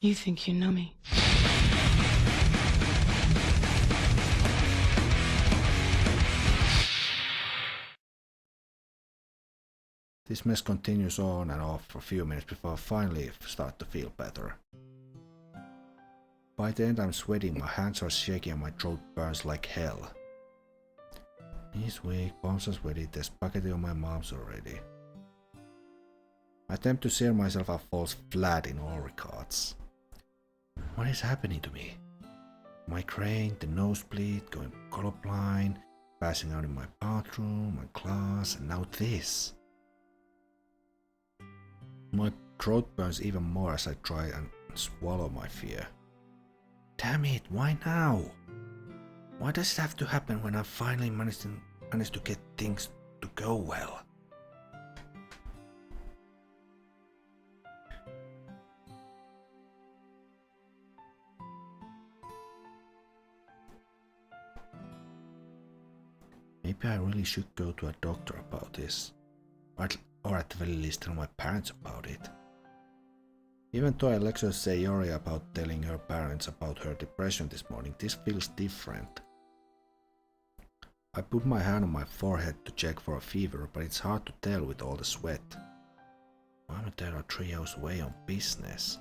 You think you know me. This mess continues on and off for a few minutes before I finally start to feel better. By the end I'm sweating, my hands are shaking and my throat burns like hell. Knees weak, palms are sweaty, there's spaghetti on my palms already. My attempt to cheer myself up falls flat in all regards. What is happening to me? Migraine, the nosebleed, going colorblind, passing out in my bathroom, my class, and now this. My throat burns even more as I try and swallow my fear. Damn it, why now? Why does it have to happen when I finally managed to get things to go well? Maybe I really should go to a doctor about this, or at the very least tell my parents about it. Even though I lectured Sayori about telling her parents about her depression this morning, this feels different. I put my hand on my forehead to check for a fever, but it's hard to tell with all the sweat. Mom and Dad are 3 hours away on business.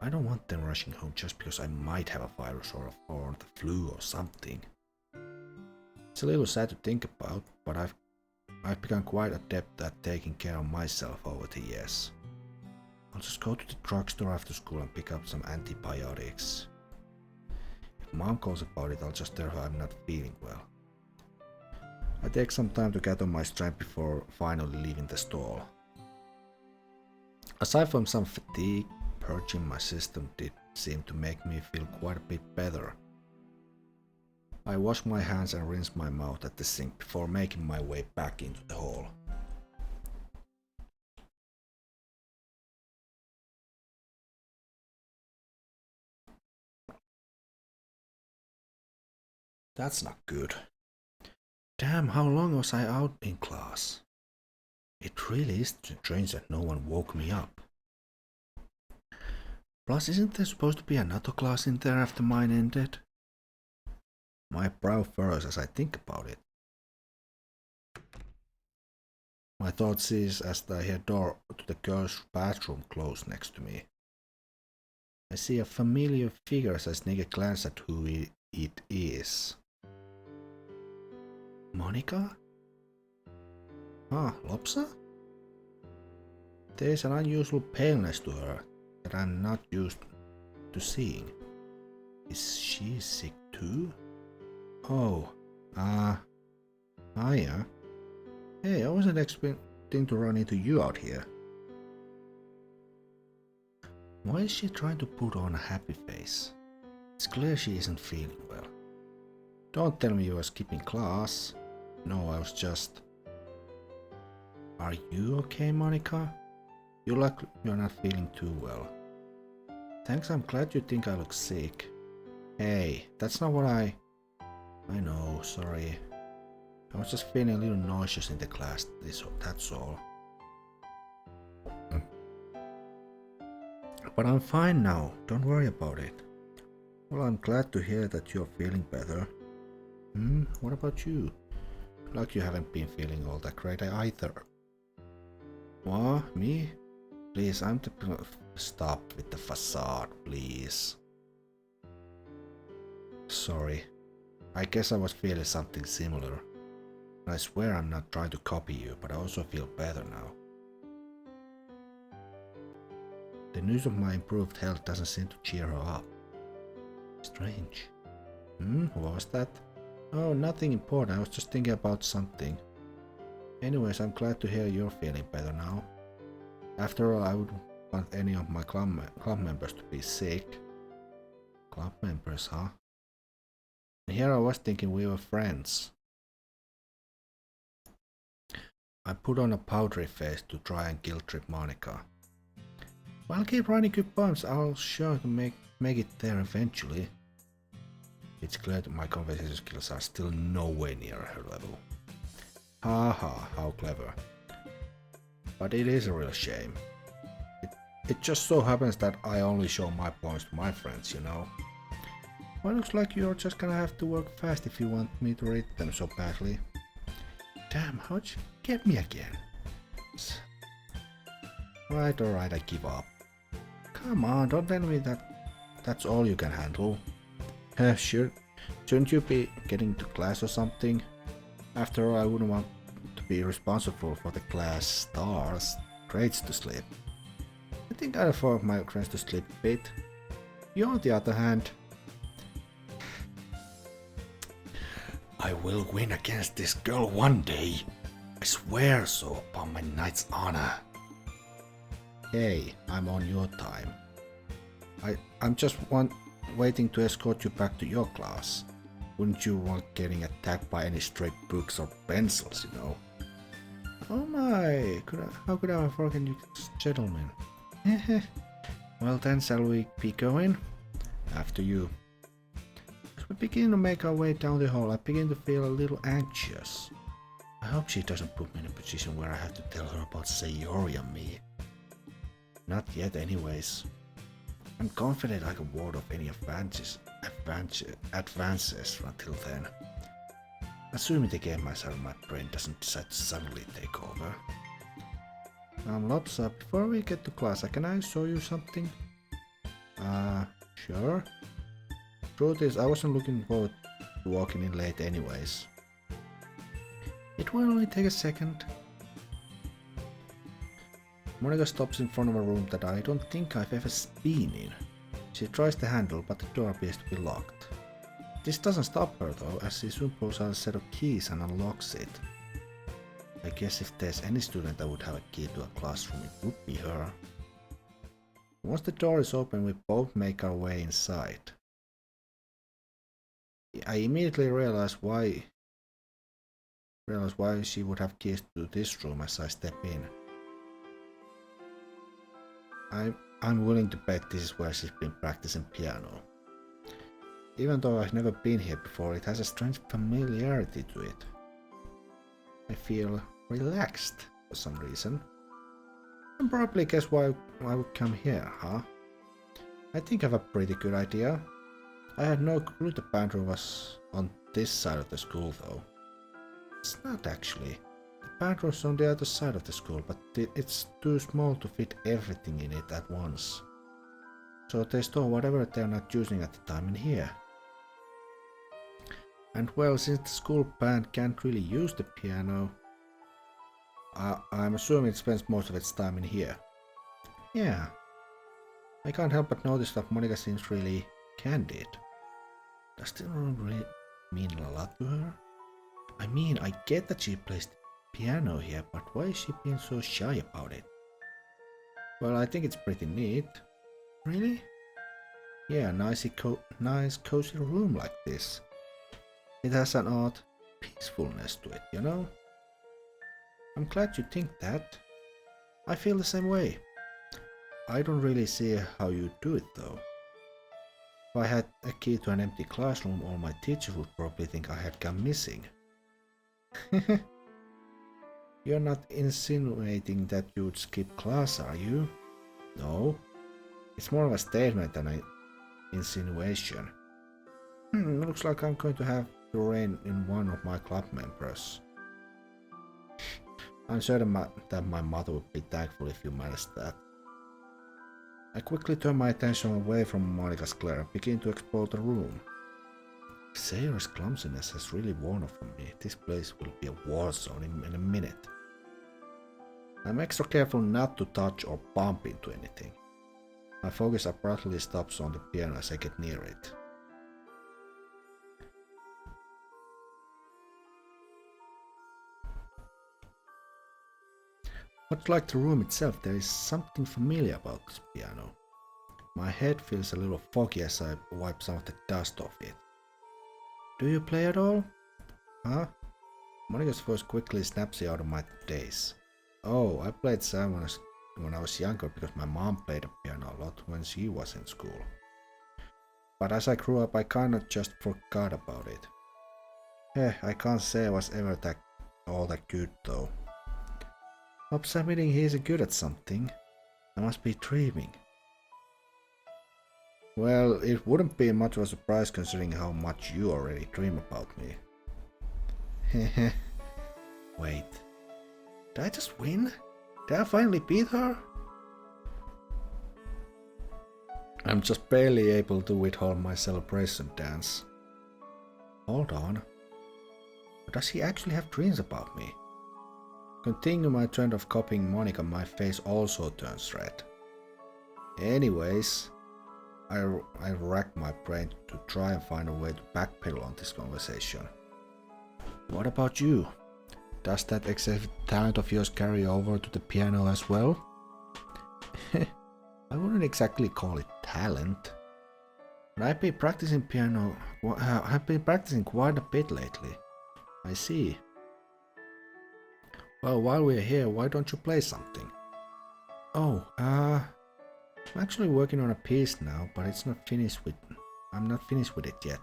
I don't want them rushing home just because I might have a virus or the flu or something. It's a little sad to think about, but I've become quite adept at taking care of myself over the years. I'll just go to the drugstore after school and pick up some antibiotics. If Mom calls about it, I'll just tell her I'm not feeling well. I take some time to get on my strength before finally leaving the stall. Aside from some fatigue, purging my system did seem to make me feel quite a bit better. I wash my hands and rinse my mouth at the sink before making my way back into the hall. That's not good. Damn, how long was I out in class? It really is strange that no one woke me up. Plus, isn't there supposed to be another class in there after mine ended? My brow furrows as I think about it. My thoughts cease as I hear the door to the girls' bathroom close next to me. I see a familiar figure as I sneak a glance at who it is. Monika? Ah, Lopsa? There is an unusual paleness to her that I'm not used to seeing. Is she sick too? Oh, hiya. Hey, I wasn't expecting to run into you out here. Why is she trying to put on a happy face? It's clear she isn't feeling well. Don't tell me you were skipping class. No, I was just... Are you okay, Monika? You look like you're not feeling too well. Thanks, I'm glad you think I look sick. Hey, that's not what I know, sorry. I was just feeling a little nauseous in the class, that's all. But I'm fine now, don't worry about it. Well, I'm glad to hear that you're feeling better. What about you? Like you haven't been feeling all that great either. What? Me? Please, I'm the... Stop with the facade, please. Sorry. I guess I was feeling something similar. I swear I'm not trying to copy you, but I also feel better now. The news of my improved health doesn't seem to cheer her up. Strange. What was that? Oh, nothing important, I was just thinking about something. Anyways, I'm glad to hear you're feeling better now. After all, I wouldn't want any of my club members to be sick. Club members, huh? And here I was thinking we were friends. I put on a powdery face to try and guilt-trip Monika. Well, keep writing good poems, I'll sure to make it there eventually. It's clear that my conversation skills are still nowhere near her level. Haha, how clever. But it is a real shame. It just so happens that I only show my points to my friends, you know. Well, looks like you're just gonna have to work fast if you want me to read them so badly. Damn, how'd you get me again? Alright, I give up. Come on, don't tell me that's all you can handle. Shouldn't you be getting to class or something? After all, I wouldn't want to be responsible for the class stars' grades to slip. I think I'd afford my grades to slip a bit. You, on the other hand, I will win against this girl one day. I swear so upon my knight's honor. Hey, I'm on your time. I'm just waiting to escort you back to your class. Wouldn't you want getting attacked by any stray books or pencils, you know? Oh my, how could I have forgotten you, gentlemen? Well then, shall we be going? After you. As we begin to make our way down the hall, I begin to feel a little anxious. I hope she doesn't put me in a position where I have to tell her about Sayori and me. Not yet anyways. I'm confident I can ward off any advances until then. Assuming the game master in my brain doesn't decide to suddenly take over. Lopsa, before we get to class, can I show you something? Sure. Truth is, I wasn't looking forward to walking in late anyways. It will only take a second. Monika stops in front of a room that I don't think I've ever been in. She tries the handle, but the door appears to be locked. This doesn't stop her though, as she soon pulls out a set of keys and unlocks it. I guess if there's any student that would have a key to a classroom, it would be her. Once the door is open, we both make our way inside. I immediately realize why she would have keys to this room as I step in. I'm willing to bet this is where she's been practicing piano. Even though I've never been here before, it has a strange familiarity to it. I feel relaxed for some reason. And probably guess why I would come here, huh? I think I have a pretty good idea. I had no clue the pantry was on this side of the school though. It's not actually. The pantry's on the other side of the school, but it's too small to fit everything in it at once. So they store whatever they're not using at the time in here. And well, since the school band can't really use the piano, I'm assuming it spends most of its time in here. Yeah. I can't help but notice that Monika seems really candid. Does this really mean a lot to her? I mean, I get that she plays the piano here, but why is she being so shy about it? Well, I think it's pretty neat. Really? Yeah, nice cozy room like this. It has an odd peacefulness to it, you know? I'm glad you think that. I feel the same way. I don't really see how you do it though. If I had a key to an empty classroom, all my teachers would probably think I had gone missing. You're not insinuating that you'd skip class, are you? No. It's more of a statement than an insinuation. Looks like I'm going to have to rein in one of my club members. I'm certain that my mother would be thankful if you managed that. I quickly turn my attention away from Monika's glare and begin to explore the room. If Sayori's clumsiness has really worn off from me, this place will be a war zone in a minute. I'm extra careful not to touch or bump into anything. My focus abruptly stops on the piano as I get near it. Much like the room itself, there is something familiar about this piano. My head feels a little foggy as I wipe some of the dust off it. Do you play at all? Huh? Monika's voice quickly snaps me out of my daze. Oh, I played some when I was younger because my mom played the piano a lot when she was in school. But as I grew up, I kinda just forgot about it. I can't say I was ever all that good though. Lopsa admitting he's good at something. I must be dreaming. Well, it wouldn't be much of a surprise considering how much you already dream about me. Heh. Wait. Did I just win? Did I finally beat her? I'm just barely able to withhold my celebration dance. Hold on. Does he actually have dreams about me? Continue my trend of copying Monika, my face also turns red. Anyways, I rack my brain to try and find a way to backpedal on this conversation. What about you? Does that excessive talent of yours carry over to the piano as well? I wouldn't exactly call it talent. But I've been practicing piano. I've been practicing quite a bit lately. I see. Well, while we're here, why don't you play something? Oh, I'm actually working on a piece now, but it's not finished with. I'm not finished with it yet.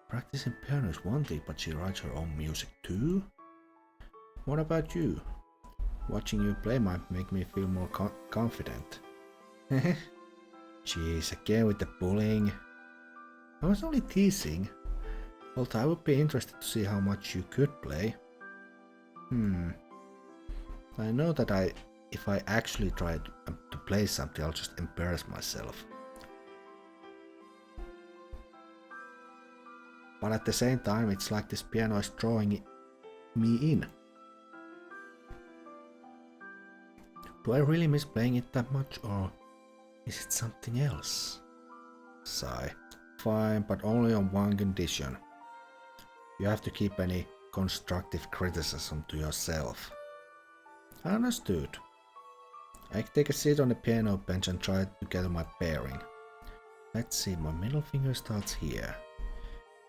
Practicing piano is one thing, but she writes her own music too? What about you? Watching you play might make me feel more confident. Jeez, again with the bullying. I was only teasing. Although I would be interested to see how much you could play. I know that if I actually try to play something, I'll just embarrass myself. But at the same time, it's like this piano is drawing me in. Do I really miss playing it that much, or is it something else? Sigh. Fine, but only on one condition. You have to keep any constructive criticism to yourself. Understood. I take a seat on the piano bench and try to gather my bearing. Let's see, my middle finger starts here.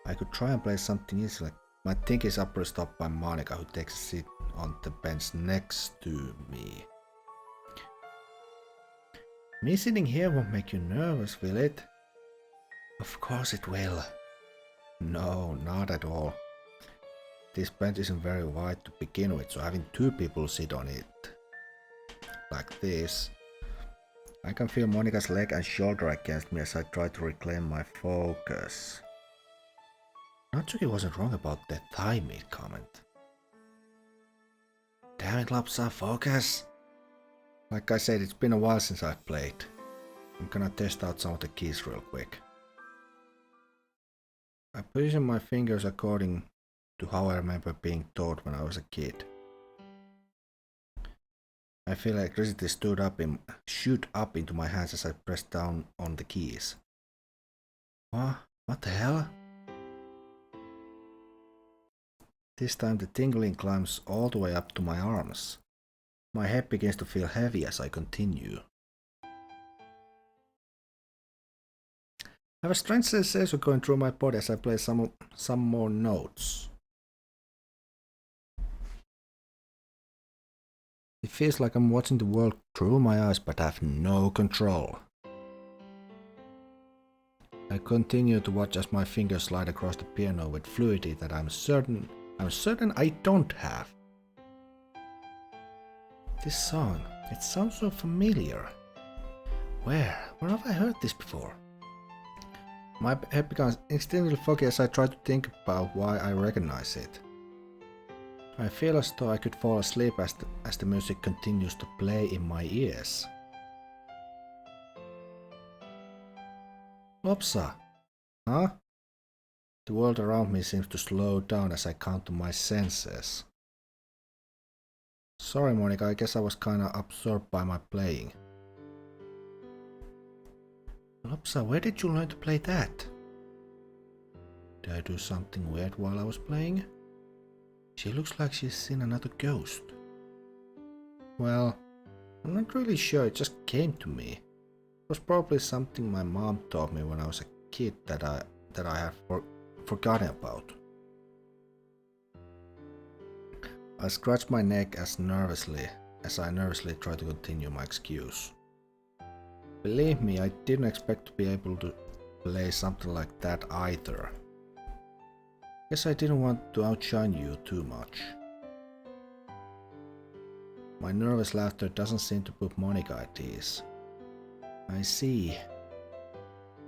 I could try and play something easy, like my thinking is abruptly stopped by Monika, who takes a seat on the bench next to me. Me sitting here won't make you nervous, will it? Of course it will. No, not at all. This bench isn't very wide to begin with, so having two people sit on it like this, I can feel Monika's leg and shoulder against me as I try to reclaim my focus. Natsuki wasn't wrong about that thigh meat comment. Damn it, Lopsa, focus! Like I said, it's been a while since I've played. I'm gonna test out some of the keys real quick. I position my fingers according to how I remember being taught when I was a kid. I feel electricity shoot up into my hands as I press down on the keys. What the hell? This time the tingling climbs all the way up to my arms. My head begins to feel heavy as I continue. I have a strange sensation going through my body as I play some more notes. It feels like I'm watching the world through my eyes, but I have no control. I continue to watch as my fingers slide across the piano with fluidity that I'm certain I don't have. This song, it sounds so familiar. Where have I heard this before? My head becomes instantly foggy as I try to think about why I recognize it. I feel as though I could fall asleep as the music continues to play in my ears. Lopsa! Huh? The world around me seems to slow down as I count to my senses. Sorry, Monika, I guess I was kinda absorbed by my playing. Lopsa, where did you learn to play that? Did I do something weird while I was playing? She looks like she's seen another ghost. Well, I'm not really sure, it just came to me. It was probably something my mom taught me when I was a kid that I had forgotten about. I scratched my neck as I nervously try to continue my excuse. Believe me, I didn't expect to be able to play something like that either. Guess I didn't want to outshine you too much. My nervous laughter doesn't seem to put Monika at ease. I see.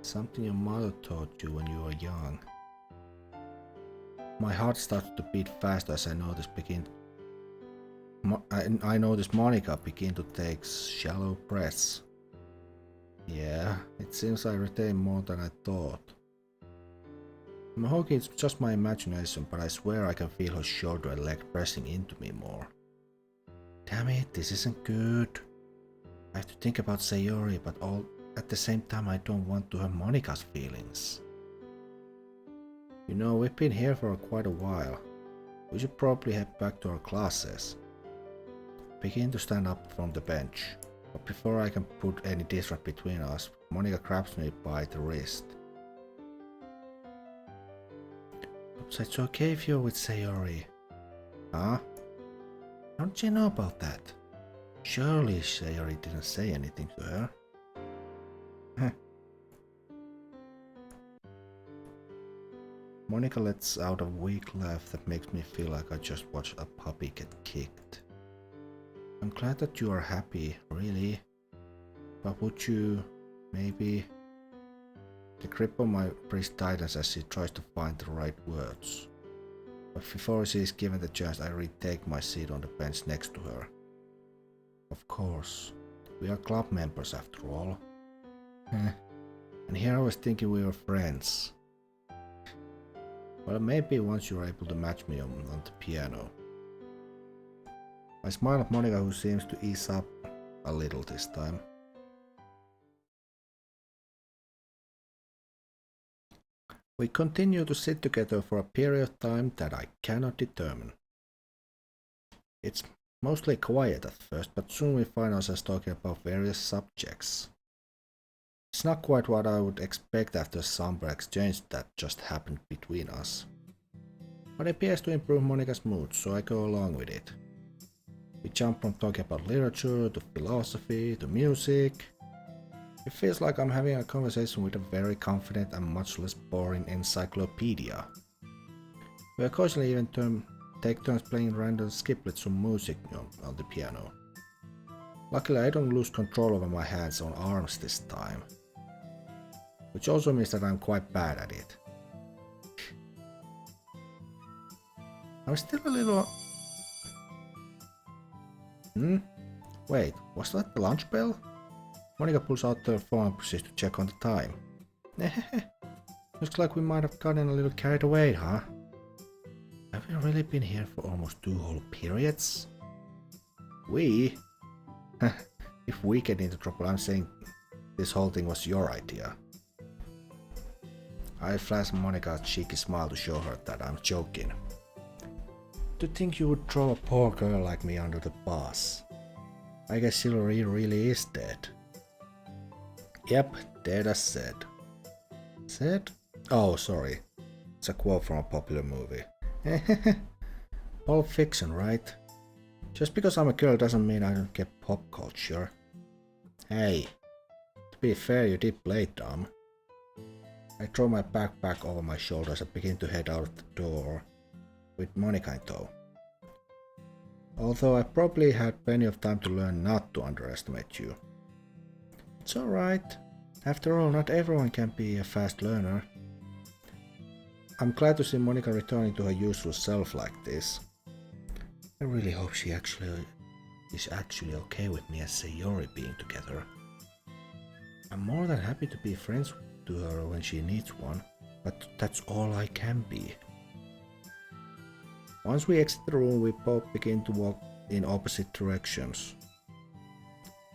Something your mother taught you when you were young. My heart starts to beat fast as I notice Monika begin to take shallow breaths. Yeah, it seems I retain more than I thought. I'm hoping it's just my imagination, but I swear I can feel her shoulder and leg pressing into me more. Damn it, this isn't good. I have to think about Sayori, but all at the same time I don't want to hurt Monika's feelings. You know, we've been here for quite a while. We should probably head back to our classes. Begin to stand up from the bench, but before I can put any distance between us, Monika grabs me by the wrist. Lopsa, it's okay if you're with Sayori. Huh? Don't you know about that? Surely Sayori didn't say anything to her. Monika lets out a weak laugh that makes me feel like I just watched a puppy get kicked. I'm glad that you are happy, really. But would you, maybe... The grip on my wrist tightens as she tries to find the right words. But before she is given the chance, I retake my seat on the bench next to her. Of course, we are club members after all. And here I was thinking we were friends. Well, maybe once you're able to match me on the piano. I smile at Monika, who seems to ease up a little this time. We continue to sit together for a period of time that I cannot determine. It's mostly quiet at first, but soon we find ourselves talking about various subjects. It's not quite what I would expect after a somber exchange that just happened between us. But it appears to improve Monika's mood, so I go along with it. We jump from talking about literature to philosophy to music. It feels like I'm having a conversation with a very confident and much less boring encyclopedia. We occasionally even take turns playing random skiplets of music on the piano. Luckily I don't lose control over my hands or arms this time. Which also means that I'm quite bad at it. I'm still a little... Wait, was that the lunch bell? Monika pulls out her phone and proceeds to check on the time. Looks like we might have gotten a little carried away, huh? Have we really been here for almost 2 whole periods? We? If we get into trouble, I'm saying this whole thing was your idea. I flash Monika a cheeky smile to show her that I'm joking. To think you would throw a poor girl like me under the bus. I guess Sayori really is dead. Yep, dead as said. Said? Oh, sorry. It's a quote from a popular movie. Pulp Fiction, right? Just because I'm a girl doesn't mean I don't get pop culture. Hey, to be fair, you did play dumb. I throw my backpack over my shoulders and begin to head out the door, with Monika in tow. Although I probably had plenty of time to learn not to underestimate you. It's alright. After all, not everyone can be a fast learner. I'm glad to see Monika returning to her usual self like this. I really hope she is actually okay with me and Sayori being together. I'm more than happy to be friends to her when she needs one, but that's all I can be. Once we exit the room, we both begin to walk in opposite directions.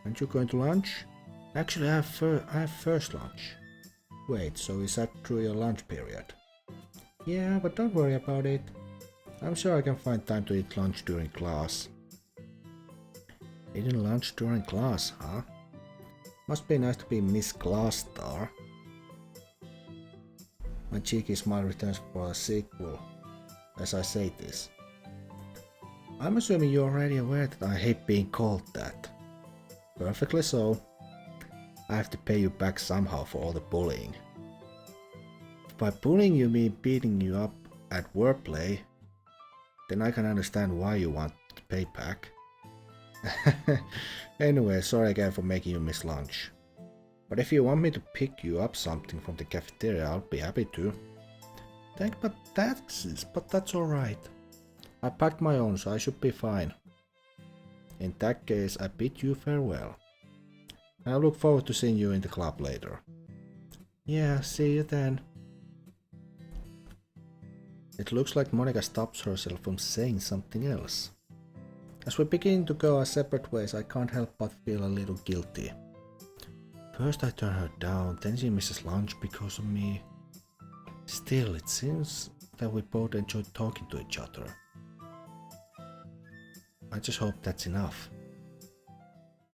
Aren't you going to lunch? Actually, I have first lunch. Wait, so is that through your lunch period? Yeah, but don't worry about it. I'm sure I can find time to eat lunch during class. Eating lunch during class, huh? Must be nice to be Miss Class Star. My cheeky smile returns for a sequel as I say this. I'm assuming you're already aware that I hate being called that. Perfectly so. I have to pay you back somehow for all the bullying. If by bullying you mean beating you up at wordplay, then I can understand why you want to pay back. Anyway, sorry again for making you miss lunch. But if you want me to pick you up something from the cafeteria, I'll be happy to. Thanks, but that's alright. I packed my own, so I should be fine. In that case, I bid you farewell. I look forward to seeing you in the club later. Yeah, see you then. It looks like Monika stops herself from saying something else. As we begin to go our separate ways, I can't help but feel a little guilty. First I turn her down, then she misses lunch because of me. Still, it seems that we both enjoy talking to each other. I just hope that's enough.